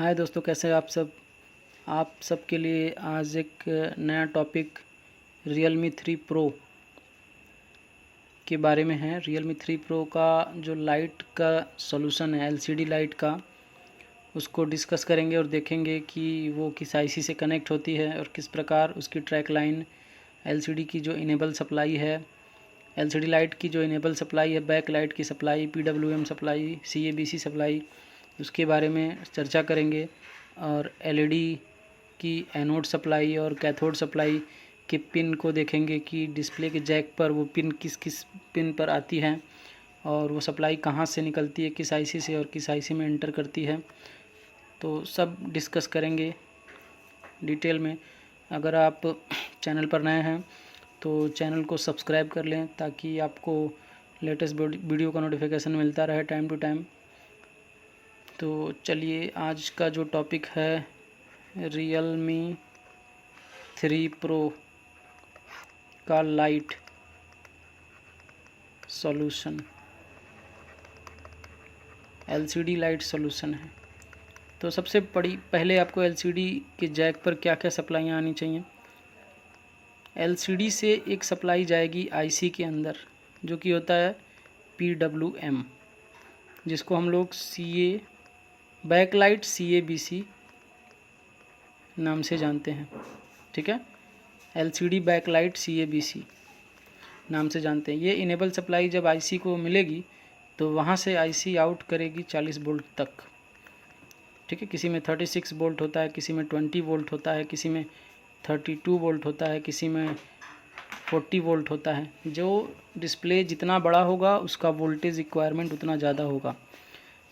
हाय दोस्तों, कैसे हैं आप सब। आप सब के लिए आज एक नया टॉपिक Realme 3 Pro के बारे में है। Realme 3 Pro का जो लाइट का सॉल्यूशन है LCD लाइट का, उसको डिस्कस करेंगे और देखेंगे कि वो किस IC से कनेक्ट होती है और किस प्रकार उसकी ट्रैक लाइन LCD की जो इनेबल सप्लाई है, LCD लाइट की जो इनेबल सप्लाई है, बैक लाइट की supply, PWM supply, CABC supply, उसके बारे में चर्चा करेंगे। और LED की एनोड सप्लाई और कैथोड सप्लाई के पिन को देखेंगे कि डिस्प्ले के जैक पर वो पिन किस किस पिन पर आती है और वो सप्लाई कहाँ से निकलती है, किस IC से और किस IC में एंटर करती है। तो सब डिस्कस करेंगे डिटेल में। अगर आप चैनल पर नए हैं तो चैनल को सब्सक्राइब कर लें ताकि आपको लेटेस्ट वीडियो का नोटिफिकेशन मिलता रहे टाइम टू टाइम। तो चलिए, आज का जो टॉपिक है Realme 3 Pro का light solution, LCD light solution है। तो सबसे पहले आपको LCD के जैक पर क्या क्या सप्लाइयाँ आनी चाहिए। LCD से एक सप्लाई जाएगी IC के अंदर, जो कि होता है PWM, जिसको हम लोग बैकलाइट CABC नाम से जानते हैं। ठीक है, LCD बैकलाइट CABC नाम से जानते हैं। ये इनेबल सप्लाई जब IC को मिलेगी तो वहाँ से IC आउट करेगी 40 वोल्ट तक। ठीक है, किसी में 36 वोल्ट होता है, किसी में 20 वोल्ट होता है, किसी में 32 वोल्ट होता है, किसी में 40 वोल्ट होता है। जो डिस्प्ले जितना बड़ा होगा उसका वोल्टेज रिक्वायरमेंट उतना ज़्यादा होगा।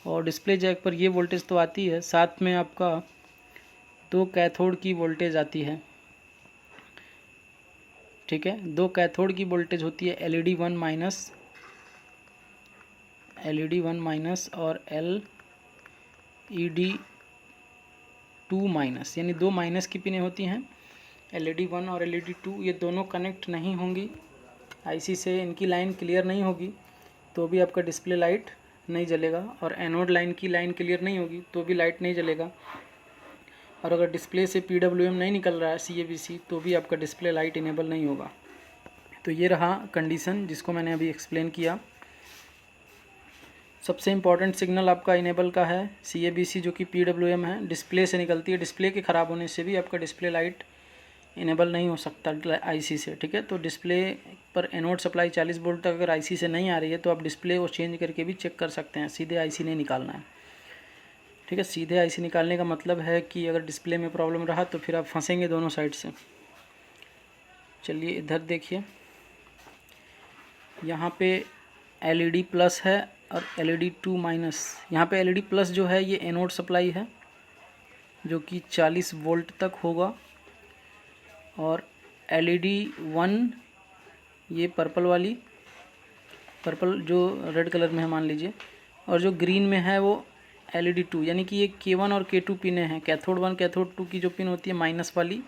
और डिस्प्ले जैक पर ये वोल्टेज तो आती है, साथ में आपका 2 कैथोड की वोल्टेज आती है। ठीक है, 2 कैथोड की वोल्टेज होती है LED 1 माइनस और LED 2 माइनस, यानी 2 माइनस की पिनें होती हैं। LED 1 और LED 2 ये दोनों कनेक्ट नहीं होंगी IC से, इनकी लाइन क्लियर नहीं होगी तो भी आपका डिस्प्ले लाइट नहीं जलेगा। और एनोड लाइन की लाइन क्लियर नहीं होगी तो भी लाइट नहीं जलेगा। और अगर डिस्प्ले से PWM नहीं निकल रहा है CABC तो भी आपका डिस्प्ले लाइट इनेबल नहीं होगा। तो ये रहा कंडीशन जिसको मैंने अभी एक्सप्लेन किया। सबसे इम्पॉर्टेंट सिग्नल आपका इनेबल का है CABC, जो कि PWM है, डिस्प्ले से निकलती है। डिस्प्ले के ख़राब होने से भी आपका डिस्प्ले लाइट इनेबल नहीं हो सकता IC से। ठीक है, तो डिस्प्ले पर एनोड सप्लाई 40 वोल्ट तक अगर IC से नहीं आ रही है तो आप डिस्प्ले को चेंज करके भी चेक कर सकते हैं, सीधे IC नहीं निकालना है। ठीक है, सीधे IC निकालने का मतलब है कि अगर डिस्प्ले में प्रॉब्लम रहा तो फिर आप फंसेंगे दोनों साइड से। चलिए इधर देखिए, यहाँ पे LED प्लस है और LED 2 माइनस। यहाँ पे LED प्लस जो है ये एनोड सप्लाई है जो कि 40 वोल्ट तक होगा। और LED 1 ये पर्पल जो रेड कलर में है मान लीजिए, और जो ग्रीन में है वो LED 2, यानी कि ये K1 और K2 पिनें हैं। कैथोड 1 कैथोड 2 की जो पिन होती है माइनस वाली,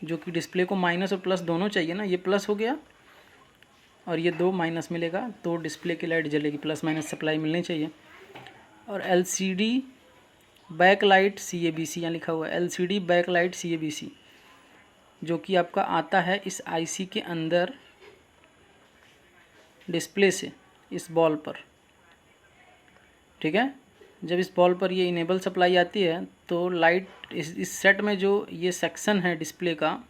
जो कि डिस्प्ले को माइनस और प्लस दोनों चाहिए ना, ये प्लस हो गया और ये 2 माइनस मिलेगा तो डिस्प्ले की लाइट जलेगी, प्लस माइनस सप्लाई मिलनी चाहिए। और LCD बैकलाइट CABC यहाँ लिखा हुआ है, LCD बैकलाइट CABC, जो कि आपका आता है इस IC के अंदर डिस्प्ले से, इस बॉल पर। ठीक है, जब इस बॉल पर ये इनेबल सप्लाई आती है तो लाइट इस सेट में जो ये सेक्शन है डिस्प्ले का,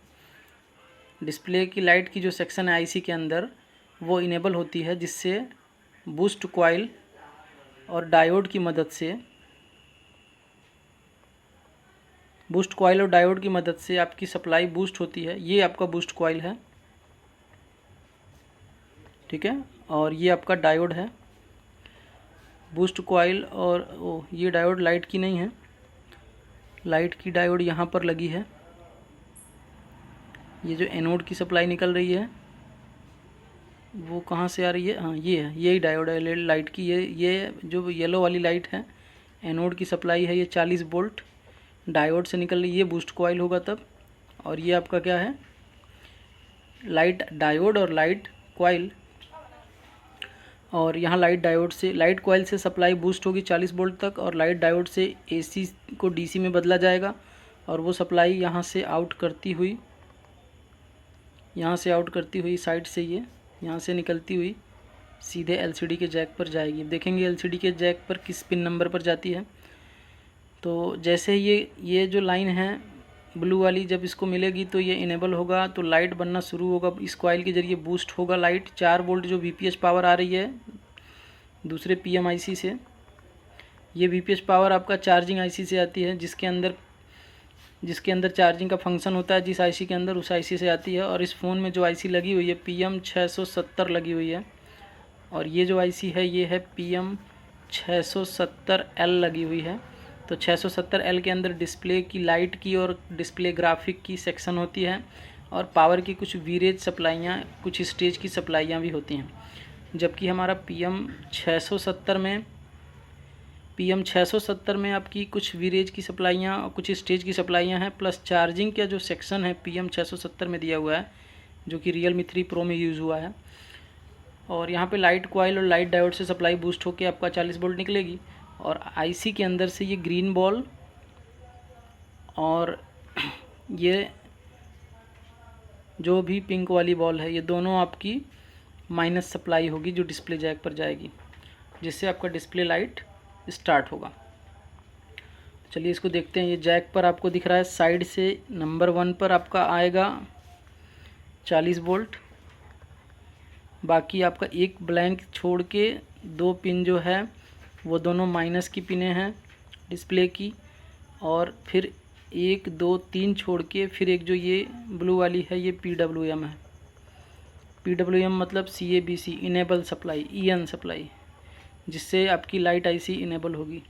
डिस्प्ले की लाइट की जो सेक्शन है IC के अंदर, वो इनेबल होती है, जिससे बूस्ट कॉइल और डायोड की मदद से आपकी सप्लाई बूस्ट होती है। ये आपका बूस्ट कॉइल है। ठीक है, और ये आपका डायोड है। बूस्ट कॉइल और ये डायोड लाइट की नहीं है, लाइट की डायोड यहाँ पर लगी है। ये जो एनोड की सप्लाई निकल रही है वो कहाँ से आ रही है, हाँ ये है, यही डायोड है लाइट की। ये जो येलो वाली लाइट है एनोड की सप्लाई है, ये 40 वोल्ट डायोड से निकल रही है, ये बूस्ट कॉइल होगा तब। और ये आपका क्या है, लाइट डायोड और लाइट कॉइल। और यहाँ लाइट कॉइल से सप्लाई बूस्ट होगी 40 वोल्ट तक, और लाइट डायोड से AC को डीसी में बदला जाएगा और वो सप्लाई यहाँ से आउट करती हुई साइड से ये यहाँ से निकलती हुई सीधे एलसीडी के जैक पर जाएगी। देखेंगे एलसीडी के जैक पर किस पिन नंबर पर जाती है। तो जैसे ये जो लाइन है ब्लू वाली, जब इसको मिलेगी तो ये इनेबल होगा, तो लाइट बनना शुरू होगा। इस कॉइल के ज़रिए बूस्ट होगा लाइट। 4 वोल्ट जो वीपीएच पावर आ रही है दूसरे पीएमआईसी से, ये वीपीएच पावर आपका चार्जिंग आईसी से आती है, जिसके अंदर चार्जिंग का फंक्शन होता है जिस आईसी के अंदर, उस आईसी से आती है। और इस फ़ोन में जो आईसी लगी हुई है PM670 लगी हुई है, और ये जो आईसी है ये है PM670L लगी हुई है। तो 670L के अंदर डिस्प्ले की लाइट की और डिस्प्ले ग्राफिक की सेक्शन होती है, और पावर की कुछ वीरेज सप्लाइयाँ, कुछ स्टेज की सप्लाइयाँ भी होती हैं। जबकि हमारा PM670 में आपकी कुछ वीरेज की सप्लाइयाँ और कुछ स्टेज की सप्लाइयाँ हैं, प्लस चार्जिंग का जो सेक्शन है PM670 में दिया हुआ है, जो कि Realme 3 Pro में यूज़ हुआ है। और यहाँ पे लाइट कॉइल और लाइट डायोड से सप्लाई बूस्ट होकर आपका 40 वोल्ट निकलेगी, और आईसी के अंदर से ये ग्रीन बॉल और ये जो भी पिंक वाली बॉल है, ये दोनों आपकी माइनस सप्लाई होगी जो डिस्प्ले जैक पर जाएगी, जिससे आपका डिस्प्ले लाइट स्टार्ट होगा। चलिए इसको देखते हैं। ये जैक पर आपको दिख रहा है साइड से नंबर 1 पर आपका आएगा 40 वोल्ट। बाकी आपका एक ब्लैंक छोड़ के 2 पिन जो है वो दोनों माइनस की पिनें हैं डिस्प्ले की, और फिर 1 2 3 छोड़ के फिर एक जो ये ब्लू वाली है ये PWM है। PWM मतलब CABC enable supply, EN supply, जिससे आपकी लाइट आईसी इनेबल होगी।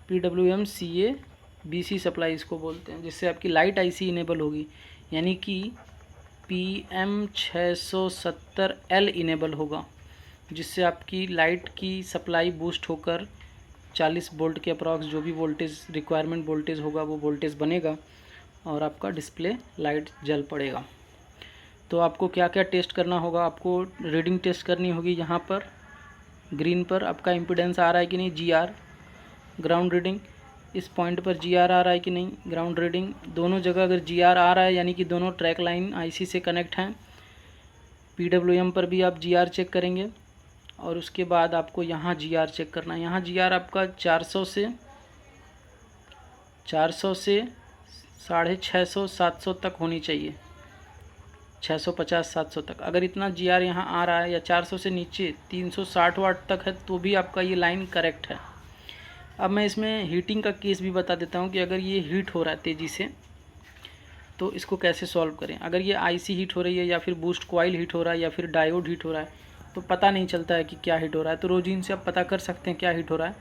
PWM CABC सप्लाई इसको बोलते हैं, जिससे आपकी लाइट आईसी इनेबल होगी, यानी कि PM670L इनेबल होगा, जिससे आपकी लाइट की सप्लाई बूस्ट होकर 40 वोल्ट के अप्रॉक्स जो भी वोल्टेज रिक्वायरमेंट वोल्टेज होगा वो वोल्टेज बनेगा, और आपका डिस्प्ले लाइट जल पड़ेगा। तो आपको क्या क्या टेस्ट करना होगा, आपको रीडिंग टेस्ट करनी होगी। यहाँ पर ग्रीन पर आपका इम्पीडेंस आ रहा है कि नहीं, GR ग्राउंड रीडिंग, इस पॉइंट पर GR आ रहा है कि नहीं, ग्राउंड रीडिंग। दोनों जगह अगर GR आ रहा है यानी कि दोनों ट्रैक लाइन आईसी से कनेक्ट हैं। PWM पर भी आप GR चेक करेंगे, और उसके बाद आपको यहाँ GR चेक करना है। यहाँ GR आपका 400 से 650 700 तक होनी चाहिए, 650 700 तक। अगर इतना GR यहाँ आ रहा है या 400 से नीचे 360 वाट तक है तो भी आपका ये लाइन करेक्ट है। अब मैं इसमें हीटिंग का केस भी बता देता हूँ कि अगर ये हीट हो रहा है तेज़ी से तो इसको कैसे सॉल्व करें। अगर ये आईसी हीट हो रही है या फिर बूस्ट कॉइल हीट हो रहा है या फिर डायोड हीट हो रहा है तो पता नहीं चलता है कि क्या हीट हो रहा है। तो रोजीन से आप पता कर सकते हैं क्या हीट हो रहा है,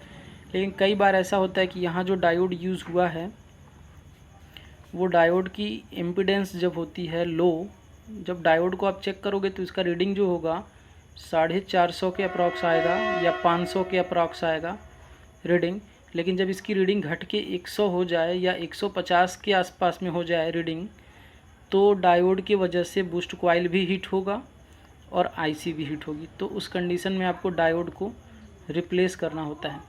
लेकिन कई बार ऐसा होता है कि यहाँ जो डायोड यूज़ हुआ है वो डायोड की इम्पीडेंस जब होती है लो, जब डायोड को आप चेक करोगे तो इसका रीडिंग जो होगा 450 के अप्रॉक्स आएगा या 500 के अप्रॉक्स आएगा रीडिंग। लेकिन जब इसकी रीडिंग घट के 100 हो जाए या 150 के आसपास में हो जाए रीडिंग, तो डायोड की वजह से बूस्ट कॉइल भी हीट होगा और आईसी भी हीट होगी। तो उस कंडीशन में आपको डायोड को रिप्लेस करना होता है,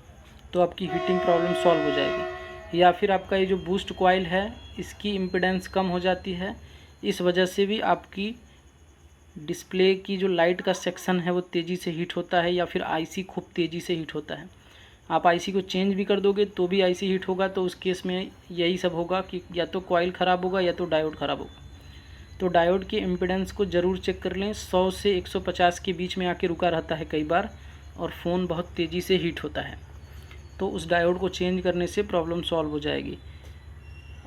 तो आपकी हीटिंग प्रॉब्लम सॉल्व हो जाएगी। या फिर आपका ये जो बूस्ट कॉइल है इसकी इम्पीडेंस कम हो जाती है, इस वजह से भी आपकी डिस्प्ले की जो लाइट का सेक्शन है वो तेज़ी से हीट होता है, या फिर आईसी खूब तेज़ी से हीट होता है। आप आईसी को चेंज भी कर दोगे तो भी आईसी हीट होगा, तो उस केस में यही सब होगा कि या तो कॉइल ख़राब होगा या तो डायोड ख़राब होगा। तो डायोड की इम्पीडेंस को ज़रूर चेक कर लें। 100 से 150 के बीच में आके रुका रहता है कई बार, और फ़ोन बहुत तेज़ी से हीट होता है, तो उस डायोड को चेंज करने से प्रॉब्लम सॉल्व हो जाएगी।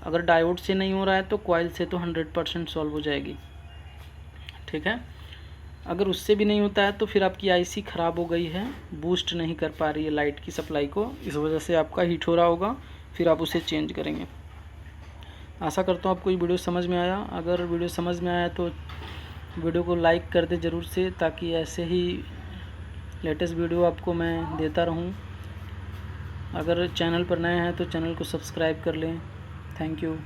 अगर डायोड से नहीं हो रहा है तो कॉइल से तो 100% सॉल्व हो जाएगी, ठीक है। अगर उससे भी नहीं होता है तो फिर आपकी आईसी ख़राब हो गई है, बूस्ट नहीं कर पा रही है लाइट की सप्लाई को, इस वजह से आपका हीट हो रहा होगा, फिर आप उसे चेंज करेंगे। आशा करता हूँ आपको ये वीडियो समझ में आया। अगर वीडियो समझ में आया तो वीडियो को लाइक कर दे ज़रूर से, ताकि ऐसे ही लेटेस्ट वीडियो आपको मैं देता रहूँ। अगर चैनल पर नए हैं तो चैनल को सब्सक्राइब कर लें। Thank you.